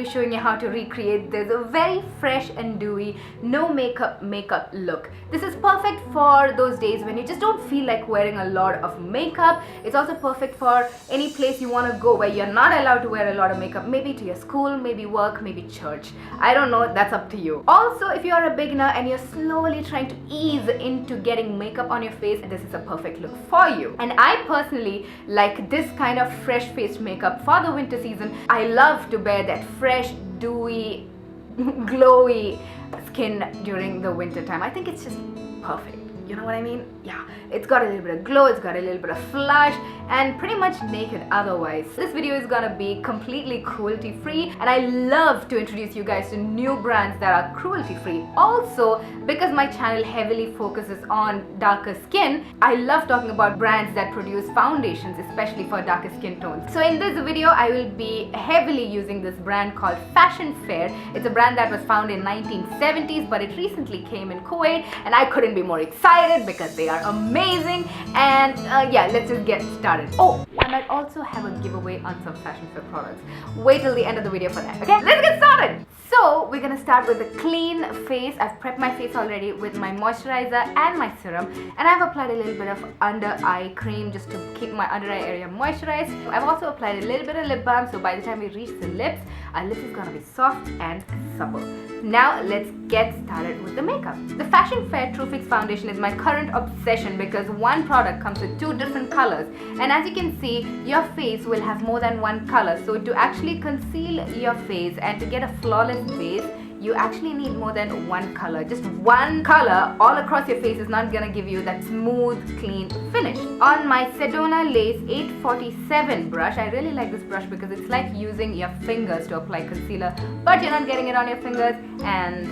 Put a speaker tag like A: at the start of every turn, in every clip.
A: be showing you how to recreate this very fresh and dewy, no makeup look. This is perfect for those days when you just don't feel like wearing a lot of makeup. It's also perfect for any place you want to go where you're not allowed to wear a lot of makeup, maybe to your school, maybe work, maybe church. I don't know, that's up to you. Also, if you're a beginner and you're slowly trying to ease into getting makeup on your face, this is a perfect look for you. And I personally like this kind of fresh faced makeup for the winter season. I love to wear that fresh, dewy, glowy skin during the winter time. I think it's just perfect. You know what I mean? Yeah, it's got a little bit of glow, it's got a little bit of flush, and pretty much naked otherwise. This video is gonna be completely cruelty free, and I love to introduce you guys to new brands that are cruelty free. Also, because my channel heavily focuses on darker skin, I love talking about brands that produce foundations, especially for darker skin tones. So in this video, I will be heavily using this brand called Fashion Fair. It's a brand that was founded in 1970s, but it recently came in Kuwait, and I couldn't be more excited because they are amazing. And yeah, let's just get started. Oh, I might also have a giveaway on some Fashion Fair products. Wait till the end of the video for that, okay? Let's get started! So we're gonna start with a clean face. I've prepped my face already with my moisturizer and my serum, and I've applied a little bit of under eye cream just to keep my under eye area moisturized. I've also applied a little bit of lip balm, so by the time we reach the lips, our lips is gonna be soft and supple. Now let's get started with the makeup. The Fashion Fair True Fix Foundation is my current obsession because one product comes with two different colors, and as you can see, your face will have more than one color. So to actually conceal your face and to get a flawless base, you actually need more than one color. Just one color all across your face is not gonna give you that smooth, clean finish. On my Sedona Lace 847 brush, I really like this brush because it's like using your fingers to apply concealer, but you're not getting it on your fingers, and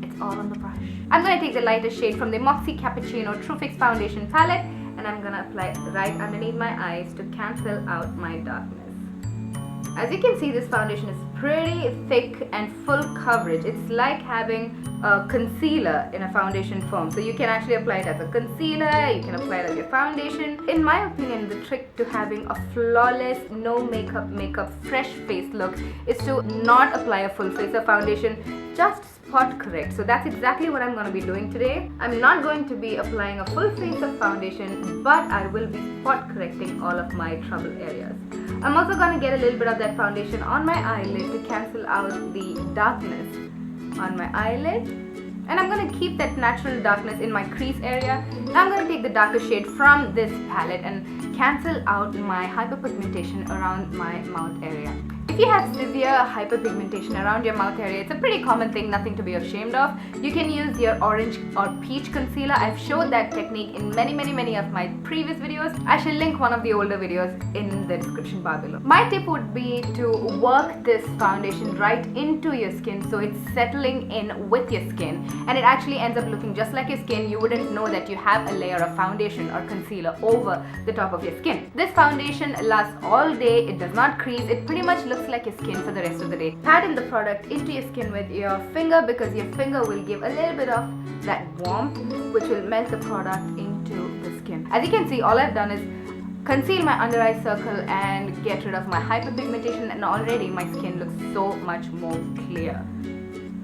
A: it's all on the brush. I'm gonna take the lighter shade from the Moxie Cappuccino True Fix Foundation palette, and I'm gonna apply it right underneath my eyes to cancel out my darkness. As you can see, this foundation is pretty thick and full coverage. It's like having a concealer in a foundation form. So you can actually apply it as a concealer, you can apply it as your foundation. In my opinion, the trick to having a flawless, no makeup, fresh face look is to not apply a full face of foundation, just spot correct. So that's exactly what I'm going to be doing today. I'm not going to be applying a full face of foundation, but I will be spot correcting all of my trouble areas. I'm also going to get a little bit of that foundation on my eyelid to cancel out the darkness on my eyelid. And I'm going to keep that natural darkness in my crease area. Now I'm going to take the darker shade from this palette and cancel out my hyperpigmentation around my mouth area. If you have severe hyperpigmentation around your mouth area, it's a pretty common thing, nothing to be ashamed of. You can use your orange or peach concealer. I've showed that technique in many of my previous videos. I shall link one of the older videos in the description bar below. My tip would be to work this foundation right into your skin so it's settling in with your skin, and it actually ends up looking just like your skin. You wouldn't know that you have a layer of foundation or concealer over the top of your skin. This foundation lasts all day. It does not crease. It pretty much looks like your skin for the rest of the day. Pat in the product into your skin with your finger because your finger will give a little bit of that warmth which will melt the product into the skin. As you can see, all I've done is conceal my under eye circle and get rid of my hyperpigmentation, and already my skin looks so much more clear.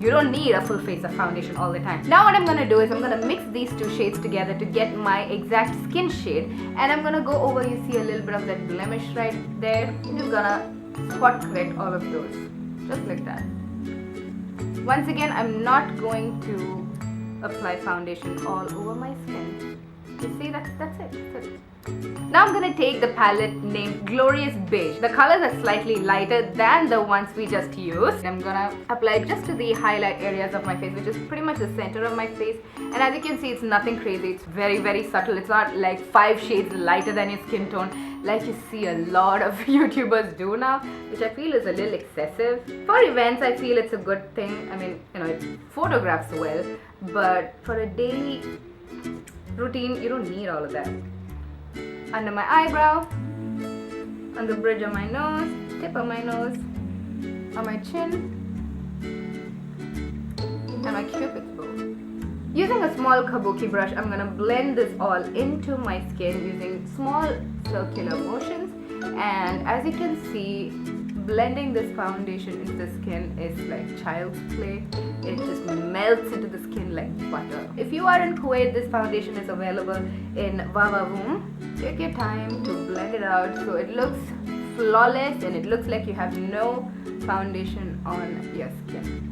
A: You don't need a full face of foundation all the time. Now what I'm going to do is I'm going to mix these two shades together to get my exact skin shade, and I'm going to go over, you see a little bit of that blemish right there. I'm just going to spot correct all of those, just like that. Once again, I'm not going to apply foundation all over my skin. You see, that's it. Now I'm going to take the palette named Glorious Beige. The colors are slightly lighter than the ones we just used. I'm going to apply it just to the highlight areas of my face, which is pretty much the center of my face. And as you can see, it's nothing crazy. It's very subtle. It's not like 5 shades lighter than your skin tone like you see a lot of YouTubers do now, which I feel is a little excessive. For events, I feel it's a good thing. I mean, you know, it photographs well, but for a daily routine, you don't need all of that. Under my eyebrow, on the bridge of my nose, tip of my nose, on my chin, and my cupid's bow. Using a small kabuki brush, I'm going to blend this all into my skin using small circular motions. And as you can see, blending this foundation into the skin is like child's play. It just melts into the skin like butter. If you are in Kuwait, this foundation is available in Vavavoom. Take your time to blend it out so it looks flawless and it looks like you have no foundation on your skin.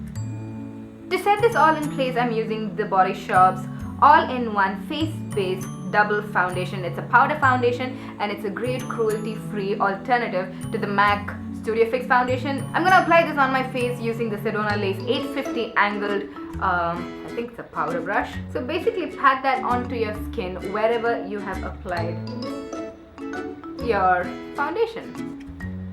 A: To set this all in place, I'm using the Body Shop's all-in-one face-based double foundation. It's a powder foundation and it's a great cruelty-free alternative to the MAC Studio Fix foundation. I'm gonna apply this on my face using the Sedona Lace 850 angled, I think it's a powder brush. So basically pat that onto your skin wherever you have applied your foundation.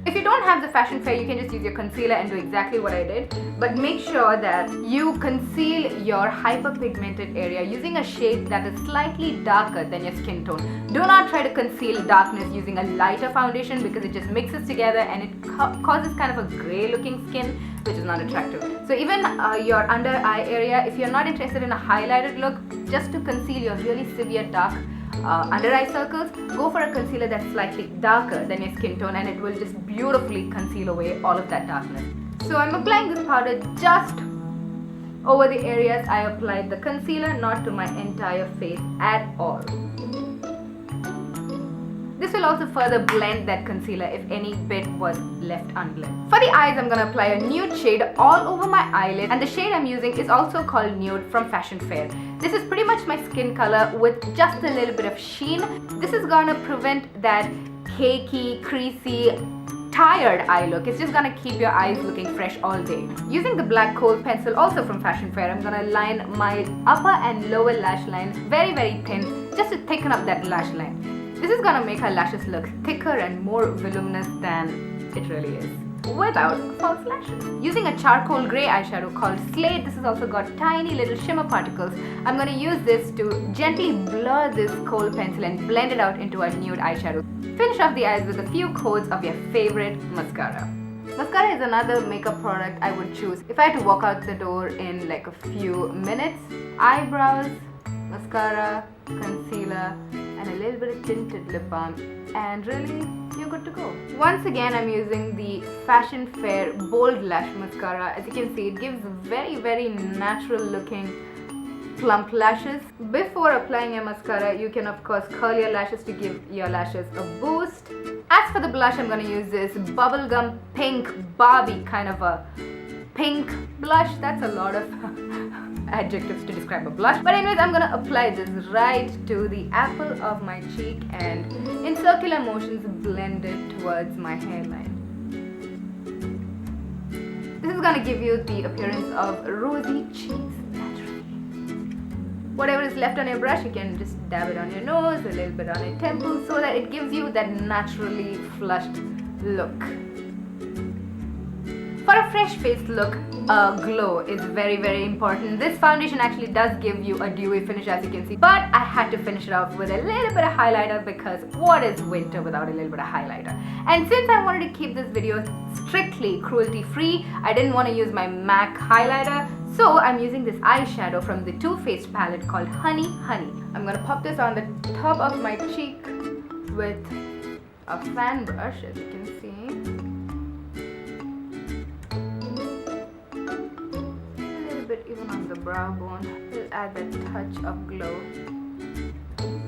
A: If you don't have the fashion fair, you can just use your concealer and do exactly what I did. But make sure that you conceal your hyperpigmented area using a shade that is slightly darker than your skin tone. Do not try to conceal darkness using a lighter foundation because it just mixes together and it causes kind of a grey looking skin, which is not attractive. So even your under eye area, if you're not interested in a highlighted look, just to conceal your really severe dark under eye circles, go for a concealer that's slightly darker than your skin tone and it will just beautifully conceal away all of that darkness. So I'm applying this powder just over the areas I applied the concealer, not to my entire face at all. This will also further blend that concealer if any bit was left unblended. For the eyes, I'm going to apply a nude shade all over my eyelid, and the shade I'm using is also called Nude from Fashion Fair. This is pretty much my skin color with just a little bit of sheen. This is going to prevent that cakey, creasy, tired eye look. It's just gonna keep your eyes looking fresh all day. Using the black Kohl pencil, also from Fashion Fair, I'm gonna line my upper and lower lash line very thin, just to thicken up that lash line. This is gonna make our lashes look thicker and more voluminous than it really is, without false lashes. Using a charcoal grey eyeshadow called Slate, this has also got tiny little shimmer particles. I'm going to use this to gently blur this Kohl pencil and blend it out into a nude eyeshadow. Finish off the eyes with a few coats of your favorite mascara. Mascara is another makeup product I would choose if I had to walk out the door in like a few minutes. Eyebrows, mascara, concealer, and a little bit of tinted lip balm, and really you're good to go. Once again, I'm using the Fashion Fair Bold Lash Mascara. As you can see, it gives very natural looking plump lashes. Before applying your mascara, you can of course curl your lashes to give your lashes a boost. As for the blush, I'm going to use this bubblegum pink Barbie kind of a pink blush. That's a lot of adjectives to describe a blush, but anyways, I'm gonna apply this right to the apple of my cheek and in circular motions blend it towards my hairline. This is gonna give you the appearance of rosy cheeks naturally. Whatever is left on your brush, you can just dab it on your nose, a little bit on your temples, so that it gives you that naturally flushed look. For a fresh face look, a glow is very important. This foundation actually does give you a dewy finish, as you can see, but I had to finish it off with a little bit of highlighter because what is winter without a little bit of highlighter? And since I wanted to keep this video strictly cruelty free, I didn't want to use my MAC highlighter, so I'm using this eyeshadow from the Too Faced palette called Honey. I'm gonna pop this on the top of my cheek with a fan brush, as you can see. Even on the brow bone, will add that touch of glow.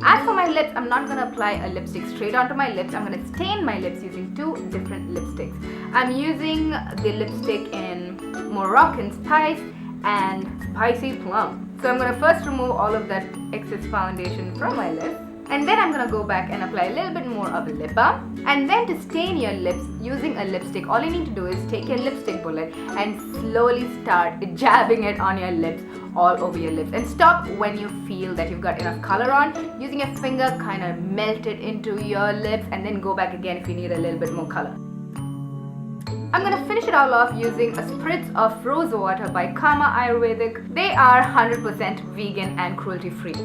A: As for my lips, I'm not going to apply a lipstick straight onto my lips. I'm going to stain my lips using two different lipsticks. I'm using the lipstick in Moroccan Spice and Spicy Plum. So I'm going to first remove all of that excess foundation from my lips. And then I'm going to go back and apply a little bit more of lip balm. And then to stain your lips using a lipstick, all you need to do is take your lipstick bullet and slowly start jabbing it on your lips, all over your lips. And stop when you feel that you've got enough color on. Using your finger, kind of melt it into your lips and then go back again if you need a little bit more color. I'm going to finish it all off using a spritz of rose water by Karma Ayurvedic. They are 100% vegan and cruelty free.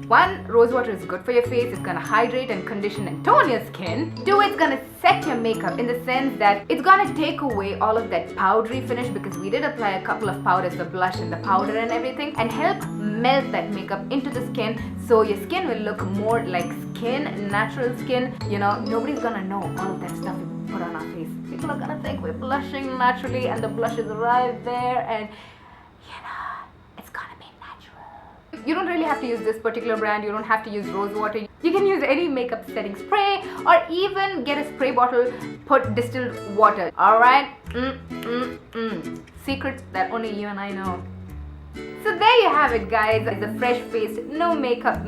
A: One, rose water is good for your face. It's gonna hydrate and condition and tone your skin. Two, it's gonna set your makeup in the sense that it's gonna take away all of that powdery finish because we did apply a couple of powders, the blush and the powder and everything, and help melt that makeup into the skin, so your skin will look more like skin, natural skin. You know, nobody's gonna know all of that stuff we put on our face. People are gonna think we're blushing naturally, and the blush is right there, and you know, it's gonna be natural. You don't really have to use this particular brand. You don't have to use rose water. You can use any makeup setting spray, or even get a spray bottle, put distilled water. Alright? Secrets that only you and I know. So there you have it, guys. It's a fresh faced, no makeup,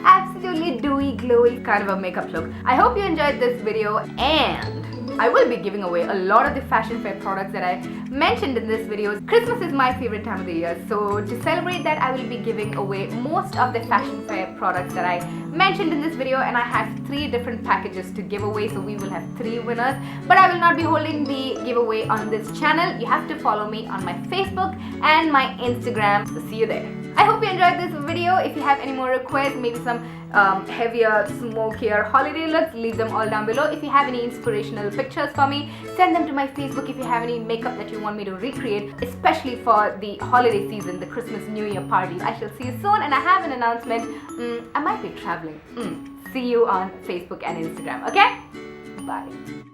A: absolutely dewy, glowy kind of a makeup look. I hope you enjoyed this video, and I will be giving away a lot of the fashion fair products that I mentioned in this video. Christmas is my favorite time of the year, so to celebrate that, I will be giving away most of the fashion fair products that I mentioned in this video, and I have 3 different packages to give away, so we will have 3 winners. But I will not be holding the giveaway on this channel. You have to follow me on my Facebook and my Instagram, so see you there. I hope you enjoyed this video. If you have any more requests, maybe some heavier, smokier holiday looks, leave them all down below. If you have any inspirational pictures for me, send them to my Facebook. If you have any makeup that you want me to recreate, especially for the holiday season, the Christmas New Year parties, I shall see you soon. And I have an announcement. I might be traveling. See you on Facebook and Instagram, okay? Bye.